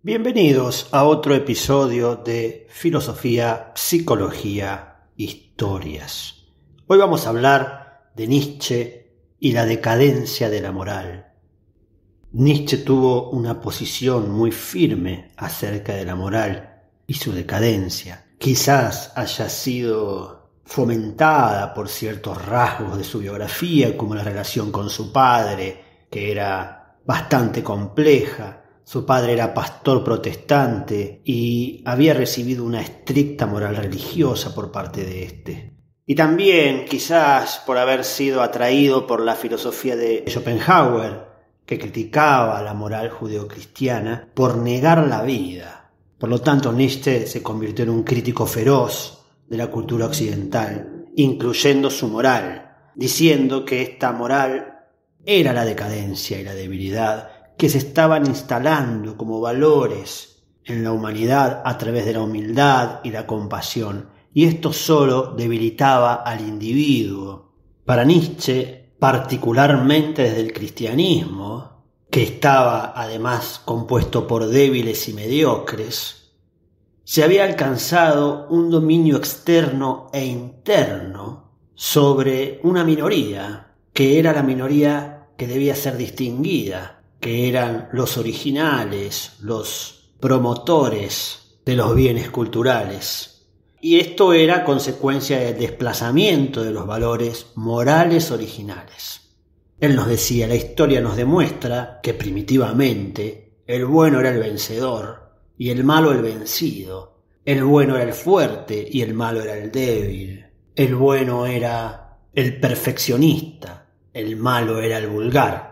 Bienvenidos a otro episodio de Filosofía, Psicología, Historias. Hoy vamos a hablar de Nietzsche y la decadencia de la moral. Nietzsche tuvo una posición muy firme acerca de la moral y su decadencia. Quizás haya sido fomentada por ciertos rasgos de su biografía, como la relación con su padre, que era bastante compleja. Su padre era pastor protestante y había recibido una estricta moral religiosa por parte de éste. Y también quizás por haber sido atraído por la filosofía de Schopenhauer, que criticaba la moral judeocristiana por negar la vida. Por lo tanto, Nietzsche se convirtió en un crítico feroz de la cultura occidental, incluyendo su moral, diciendo que esta moral era la decadencia y la debilidad que se estaban instalando como valores en la humanidad a través de la humildad y la compasión, y esto solo debilitaba al individuo. Para Nietzsche, particularmente desde el cristianismo, que estaba además compuesto por débiles y mediocres, se había alcanzado un dominio externo e interno sobre una minoría, que era la minoría que debía ser distinguida, que eran los originales, los promotores de los bienes culturales. Y esto era consecuencia del desplazamiento de los valores morales originales. Él nos decía, la historia nos demuestra que primitivamente el bueno era el vencedor y el malo el vencido. El bueno era el fuerte y el malo era el débil. El bueno era el perfeccionista, el malo era el vulgar.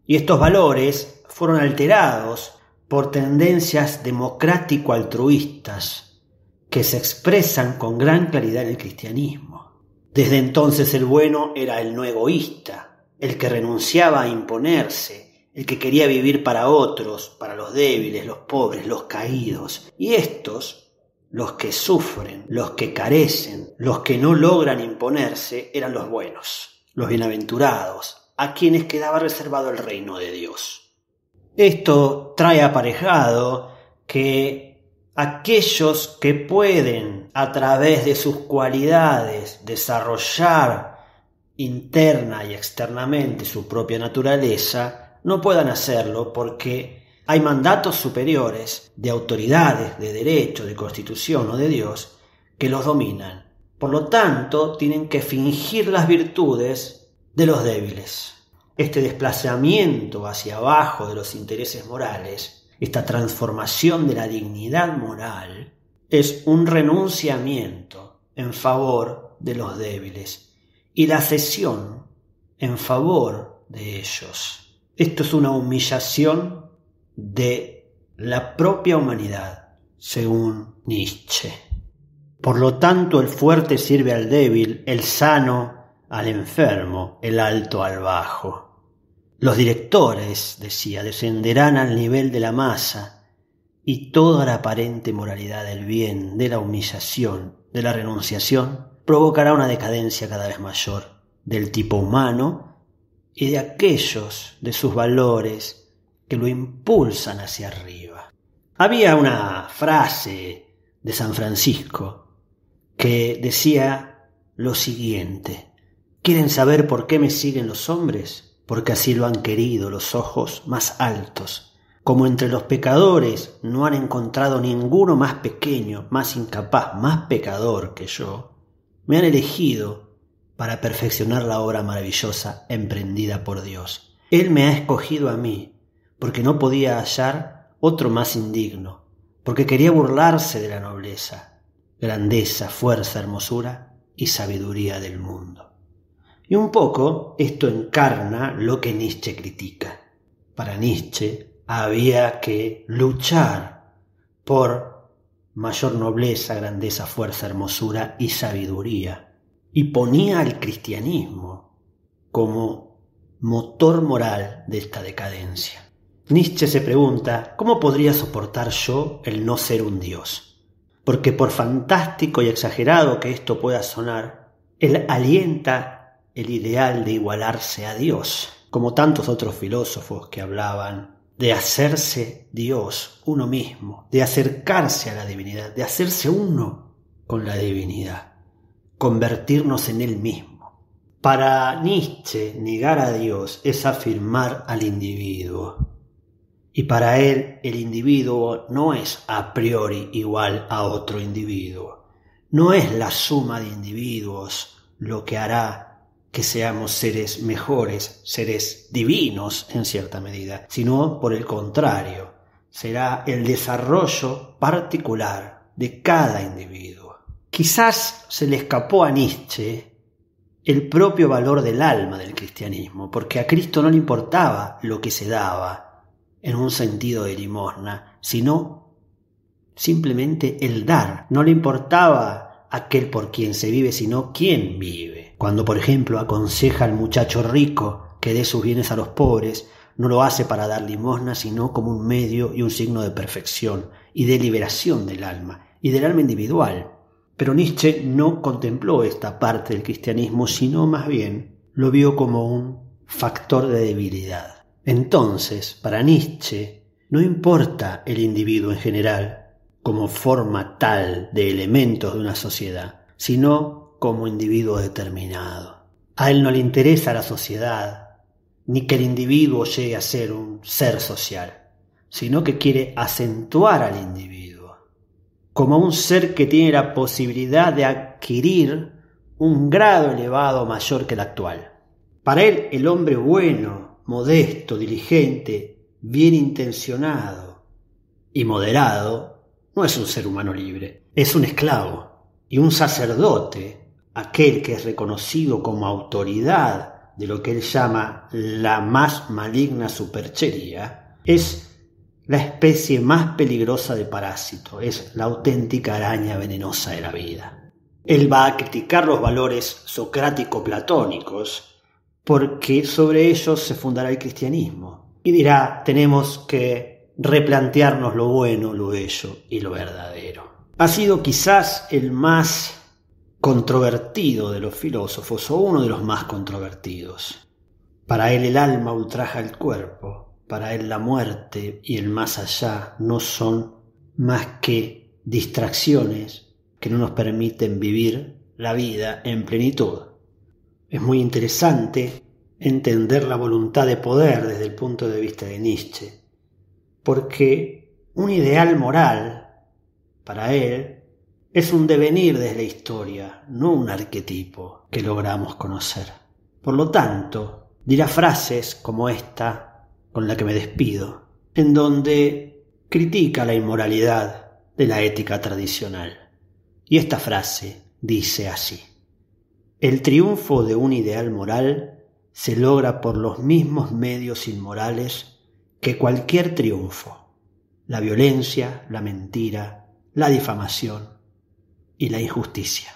Y estos valores fueron alterados por tendencias democrático-altruistas que se expresan con gran claridad en el cristianismo. Desde entonces el bueno era el no egoísta, el que renunciaba a imponerse, el que quería vivir para otros, para los débiles, los pobres, los caídos. Y estos, los que sufren, los que carecen, los que no logran imponerse, eran los buenos, los bienaventurados, a quienes quedaba reservado el reino de Dios. Esto trae aparejado que aquellos que pueden, a través de sus cualidades, desarrollar interna y externamente su propia naturaleza, no puedan hacerlo porque hay mandatos superiores de autoridades, de derecho, de constitución o de Dios que los dominan. Por lo tanto, tienen que fingir las virtudes de los débiles. Este desplazamiento hacia abajo de los intereses morales, esta transformación de la dignidad moral, es un renunciamiento en favor de los débiles y la cesión en favor de ellos. Esto es una humillación de la propia humanidad, según Nietzsche. Por lo tanto, el fuerte sirve al débil, el sano al enfermo, el alto al bajo. Los directores, decía, descenderán al nivel de la masa y toda la aparente moralidad del bien, de la humillación, de la renunciación, provocará una decadencia cada vez mayor del tipo humano y de aquellos de sus valores que lo impulsan hacia arriba. Había una frase de San Francisco que decía lo siguiente: ¿quieren saber por qué me siguen los hombres? Porque así lo han querido los ojos más altos. Como entre los pecadores no han encontrado ninguno más pequeño, más incapaz, más pecador que yo, me han elegido para perfeccionar la obra maravillosa emprendida por Dios. Él me ha escogido a mí, porque no podía hallar otro más indigno, porque quería burlarse de la nobleza, grandeza, fuerza, hermosura y sabiduría del mundo. Y un poco esto encarna lo que Nietzsche critica. Para Nietzsche había que luchar por mayor nobleza, grandeza, fuerza, hermosura y sabiduría. Y ponía al cristianismo como motor moral de esta decadencia. Nietzsche se pregunta, ¿cómo podría soportar yo el no ser un Dios? Porque por fantástico y exagerado que esto pueda sonar, él alienta el ideal de igualarse a Dios, como tantos otros filósofos que hablaban de hacerse Dios uno mismo, de acercarse a la divinidad, de hacerse uno con la divinidad, convertirnos en Él mismo. Para Nietzsche, negar a Dios es afirmar al individuo. Y para él, el individuo no es a priori igual a otro individuo. No es la suma de individuos lo que hará que seamos seres mejores, seres divinos en cierta medida, sino por el contrario, será el desarrollo particular de cada individuo. Quizás se le escapó a Nietzsche el propio valor del alma del cristianismo, porque a Cristo no le importaba lo que se daba en un sentido de limosna, sino simplemente el dar. No le importaba aquel por quien se vive, sino quién vive. Cuando, por ejemplo, aconseja al muchacho rico que dé sus bienes a los pobres, no lo hace para dar limosna, sino como un medio y un signo de perfección y de liberación del alma y del alma individual. Pero Nietzsche no contempló esta parte del cristianismo, sino más bien lo vio como un factor de debilidad. Entonces, para Nietzsche, no importa el individuo en general como forma tal de elementos de una sociedad, sino como individuo determinado. A él no le interesa la sociedad, ni que el individuo llegue a ser un ser social, sino que quiere acentuar al individuo como un ser que tiene la posibilidad de adquirir un grado elevado mayor que el actual. Para él, el hombre bueno, modesto, diligente, bien intencionado y moderado no es un ser humano libre, es un esclavo. Y un sacerdote, aquel que es reconocido como autoridad de lo que él llama la más maligna superchería, es la especie más peligrosa de parásito, es la auténtica araña venenosa de la vida. Él va a criticar los valores socrático-platónicos porque sobre ellos se fundará el cristianismo. Y dirá, tenemos que replantearnos lo bueno, lo bello y lo verdadero. Ha sido quizás el más controvertido de los filósofos, o uno de los más controvertidos. Para él el alma ultraja el cuerpo, para él la muerte y el más allá no son más que distracciones que no nos permiten vivir la vida en plenitud. Es muy interesante entender la voluntad de poder desde el punto de vista de Nietzsche, porque un ideal moral para él es un devenir desde la historia, no un arquetipo que logramos conocer. Por lo tanto, dirá frases como esta con la que me despido, en donde critica la inmoralidad de la ética tradicional. Y esta frase dice así: el triunfo de un ideal moral se logra por los mismos medios inmorales que cualquier triunfo: la violencia, la mentira, la difamación y la injusticia.